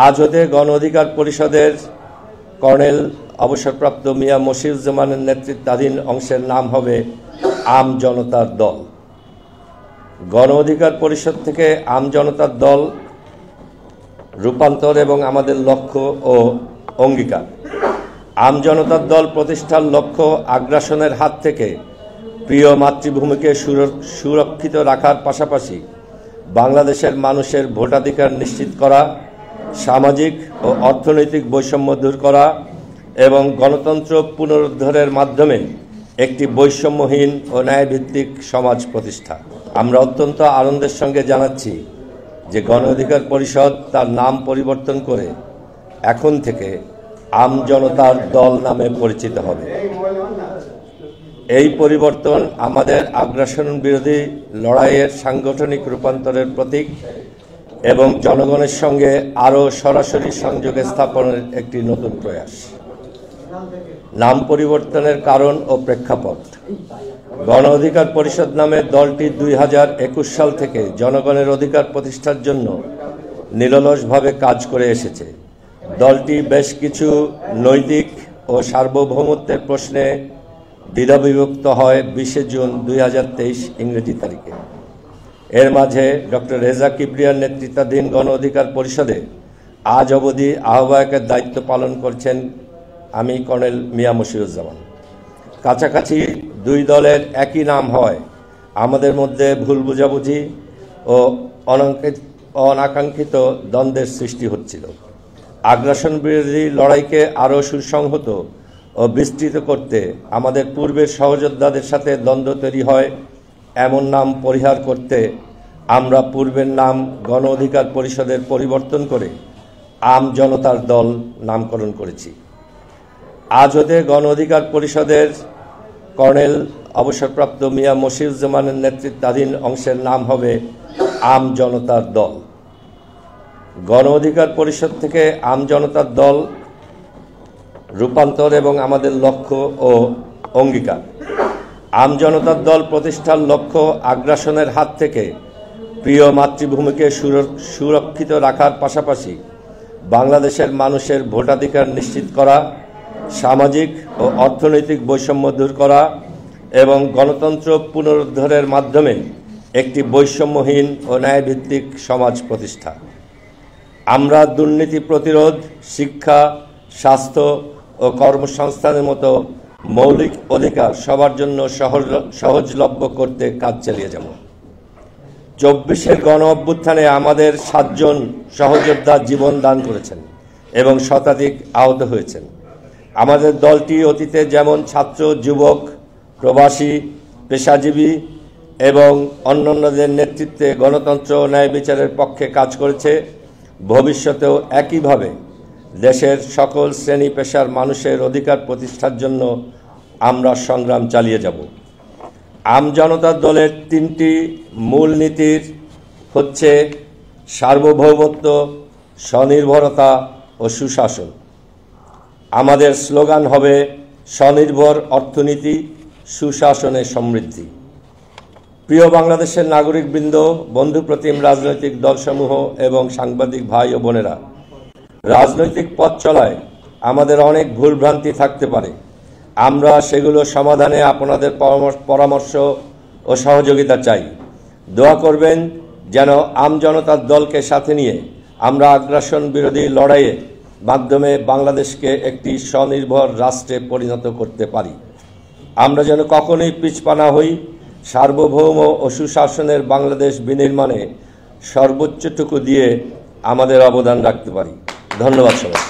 আজ হতে গণ অধিকার পরিষদের কর্নেল অবসরপ্রাপ্ত মিয়া মশিউজ্জামানের নেতৃত্বাধীন অংশের নাম হবে আম জনতার দল। গণ অধিকার পরিষদ থেকে আম জনতার দল রূপান্তর এবং আমাদের লক্ষ্য ও অঙ্গীকার। আম জনতার দল প্রতিষ্ঠার লক্ষ্য আগ্রাসনের হাত থেকে প্রিয় মাতৃভূমিকে সুরক্ষিত রাখার পাশাপাশি বাংলাদেশের মানুষের ভোটাধিকার নিশ্চিত করা, সামাজিক ও অর্থনৈতিক বৈষম্য দূর করা এবং গণতন্ত্র পুনরুদ্ধারের মাধ্যমে একটি বৈষম্যহীন ও ন্যায়ভিত্তিক সমাজ প্রতিষ্ঠা। আমরা অত্যন্ত আনন্দের সঙ্গে জানাচ্ছি যে গণ অধিকার পরিষদ তার নাম পরিবর্তন করে এখন থেকে আম জনতার দল নামে পরিচিত হবে। এই পরিবর্তন আমাদের আগ্রাসন বিরোধী লড়াইয়ের সাংগঠনিক রূপান্তরের প্রতীক এবং জনগণের সঙ্গে আরও সরাসরি সংযোগ স্থাপনের একটি নতুন প্রয়াস। নাম পরিবর্তনের কারণ ও প্রেক্ষাপট। গণ অধিকার পরিষদ নামে দলটি 2021 সাল থেকে জনগণের অধিকার প্রতিষ্ঠার জন্য নিরলসভাবে কাজ করে এসেছে। দলটি বেশ কিছু নৈতিক ও সার্বভৌমত্বের প্রশ্নে দ্বিধাবিভক্ত হয় 20 জুন 2023 ইংরেজি তারিখে। এর মাঝে ডক্টর রেজা কিবরিয়ার নেতৃত্বাধীন গণ অধিকার পরিষদে আজ অবধি আহ্বায়কের দায়িত্ব পালন করছেন আমি কর্নেল মিয়া মশিউজ্জামান। কাছাকাছি দুই দলের একই নাম হয় আমাদের মধ্যে ভুল বোঝাবুঝি ও অনাকাঙ্ক্ষিত দ্বন্দ্বের সৃষ্টি হচ্ছিল। আগ্রাসন বিরোধী লড়াইকে আরও সুসংহত ও বিস্তৃত করতে আমাদের পূর্বের সহযোদ্ধাদের সাথে দ্বন্দ্ব তৈরি হয়। এমন নাম পরিহার করতে আমরা পূর্বের নাম গণ অধিকার পরিষদের পরিবর্তন করে আম জনতার দল নামকরণ করেছি। আজ হতে গণ অধিকার পরিষদের কর্নেল অবসরপ্রাপ্ত মিয়া মশিউজ্জামানের নেতৃত্বাধীন অংশের নাম হবে আম জনতার দল। গণ অধিকার পরিষদ থেকে আম জনতার দল রূপান্তর এবং আমাদের লক্ষ্য ও অঙ্গীকার। আম জনতার দল প্রতিষ্ঠার লক্ষ্য আগ্রাসনের হাত থেকে প্রিয় মাতৃভূমিকে সুরক্ষিত রাখার পাশাপাশি বাংলাদেশের মানুষের ভোটাধিকার নিশ্চিত করা, সামাজিক ও অর্থনৈতিক বৈষম্য দূর করা এবং গণতন্ত্র পুনরুদ্ধারের মাধ্যমে একটি বৈষম্যহীন ও ন্যায়ভিত্তিক সমাজ প্রতিষ্ঠা। আমরা দুর্নীতি প্রতিরোধ, শিক্ষা, স্বাস্থ্য ও কর্মসংস্থানের মতো মৌলিক অধিকার সবার জন্য সহজলভ্য করতে কাজ চালিয়ে যাব। 24-এর গণ অভ্যুত্থানে আমাদের 7 জন সহযোদ্ধা জীবন দান করেছেন এবং শতাধিক আহত হয়েছেন। আমাদের দলটি অতীতে যেমন ছাত্র, যুবক, প্রবাসী, পেশাজীবী এবং অন্যান্যদের নেতৃত্বে গণতন্ত্র ও ন্যায় বিচারের পক্ষে কাজ করেছে, ভবিষ্যতেও একইভাবে দেশের সকল শ্রেণী পেশার মানুষের অধিকার প্রতিষ্ঠার জন্য আমরা সংগ্রাম চালিয়ে যাব। আম জনতার দলের 3টি মূল নীতির হচ্ছে সার্বভৌমত্ব, স্বনির্ভরতা ও সুশাসন। আমাদের স্লোগান হবে স্বনির্ভর অর্থনীতি, সুশাসনে সমৃদ্ধি। প্রিয় বাংলাদেশের নাগরিকবৃন্দ, বন্ধুপ্রতিম রাজনৈতিক দলসমূহ এবং সাংবাদিক ভাই ও বোনেরা, রাজনৈতিক পথ চলায় আমাদের অনেক ভুলভ্রান্তি থাকতে পারে। আমরা সেগুলো সমাধানে আপনাদের পরামর্শ ও সহযোগিতা চাই। দোয়া করবেন যেন আম জনতার দলকে সাথে নিয়ে আমরা আগ্রাসন বিরোধী লড়াইয়ের মাধ্যমে বাংলাদেশকে একটি স্বনির্ভর রাষ্ট্রে পরিণত করতে পারি। আমরা যেন কখনোই পিছপা না হই, সার্বভৌম ও সুশাসনের বাংলাদেশ বিনির্মাণে সর্বোচ্চটুকু দিয়ে আমাদের অবদান রাখতে পারি। ধন্যবাদ সবাই।